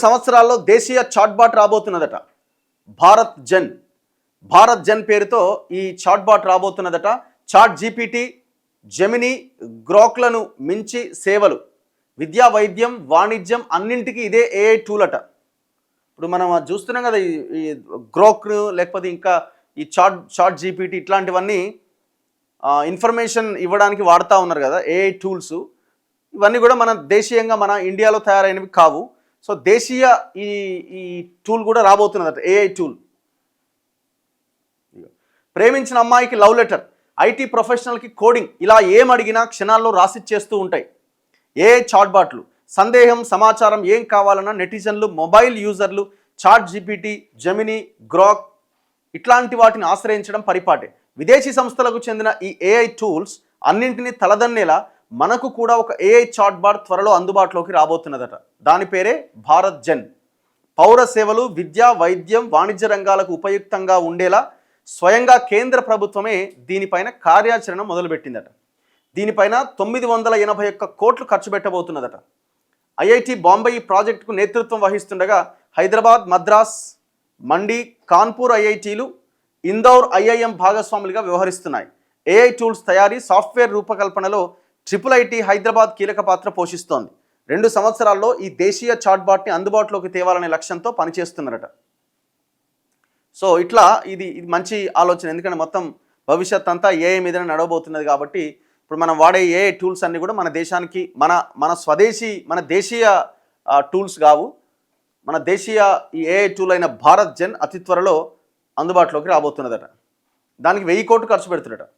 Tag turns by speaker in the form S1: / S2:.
S1: సంవత్సరాల్లో దేశీయ చాట్బాట్ రాబోతున్నదట. భారత్ జన్. భారత్ జన్ పేరుతో ఈ చాట్బాట్ రాబోతున్నదట. చాట్ జీపీటీ, జెమిని, గ్రోక్లను మించి సేవలు. విద్యా, వైద్యం, వాణిజ్యం అన్నింటికీ ఇదే ఏఐ టూల్ అట. ఇప్పుడు మనం చూస్తున్నాం కదా, ఈ గ్రోక్ లేకపోతే ఇంకా ఈ చాట్ జీపీటీ ఇట్లాంటివన్నీ ఇన్ఫర్మేషన్ ఇవ్వడానికి వాడుతూ ఉన్నారు కదా ఏఐ టూల్స్. ఇవన్నీ కూడా మన దేశీయంగా మన ఇండియాలో తయారైనవి కావు. సో దేశీయ ఈ ఈ టూల్ కూడా రాబోతున్నదట, ఏఐ టూల్. ప్రేమించిన అమ్మాయికి లవ్ లెటర్, ఐటీ ప్రొఫెషనల్కి కోడింగ్, ఇలా ఏం అడిగినా క్షణాల్లో రాసిచ్చేస్తూ ఉంటాయి ఏఐ చాట్బాట్లు. సందేహం, సమాచారం ఏం కావాలన్నా నెటిజన్లు, మొబైల్ యూజర్లు చాట్ జీపీటీ, జెమిని, గ్రాక్ ఇట్లాంటి వాటిని ఆశ్రయించడం పరిపాటే. విదేశీ సంస్థలకు చెందిన ఈ ఏఐ టూల్స్ అన్నింటినీ తలదన్నేలా మనకు కూడా ఒక ఏఐ చాట్బాట్ త్వరలో అందుబాటులోకి రాబోతున్నదట. దాని పేరే భారత్ జన్. పౌర సేవలు, విద్య, వైద్యం, వాణిజ్య రంగాలకు ఉపయుక్తంగా ఉండేలా స్వయంగా కేంద్ర ప్రభుత్వమే దీనిపైన కార్యాచరణ మొదలుపెట్టిందట. దీనిపైన 981 కోట్లు ఖర్చు పెట్టబోతున్నదట. ఐఐటి బాంబే ఈ ప్రాజెక్టుకు నేతృత్వం వహిస్తుండగా హైదరాబాద్, మద్రాస్, మండి, కాన్పూర్ ఐఐటీలు, ఇందౌర్ ఐఐఎం భాగస్వాములుగా వ్యవహరిస్తున్నాయి. ఏఐ టూల్స్ తయారీ, సాఫ్ట్వేర్ రూపకల్పనలో ఐఐటి హైదరాబాద్ కీలక పాత్ర పోషిస్తోంది. 2 సంవత్సరాల్లో ఈ దేశీయ చాట్బాట్ని అందుబాటులోకి తేవాలనే లక్ష్యంతో పనిచేస్తున్నారట. సో ఇట్లా ఇది మంచి ఆలోచన. ఎందుకంటే మొత్తం భవిష్యత్ అంతా ఏఐ మీదనే నడవబోతున్నది కాబట్టి ఇప్పుడు మనం వాడే ఏఐ టూల్స్ అన్నీ కూడా మన దేశానికి మన స్వదేశీ మన దేశీయ టూల్స్ కావు. మన దేశీయ ఈ ఏఐ టూల్ అయిన భారత్ జన్ అతి త్వరలో అందుబాటులోకి రాబోతున్నదట. దానికి 1000 కోట్లు ఖర్చు పెడుతున్నట.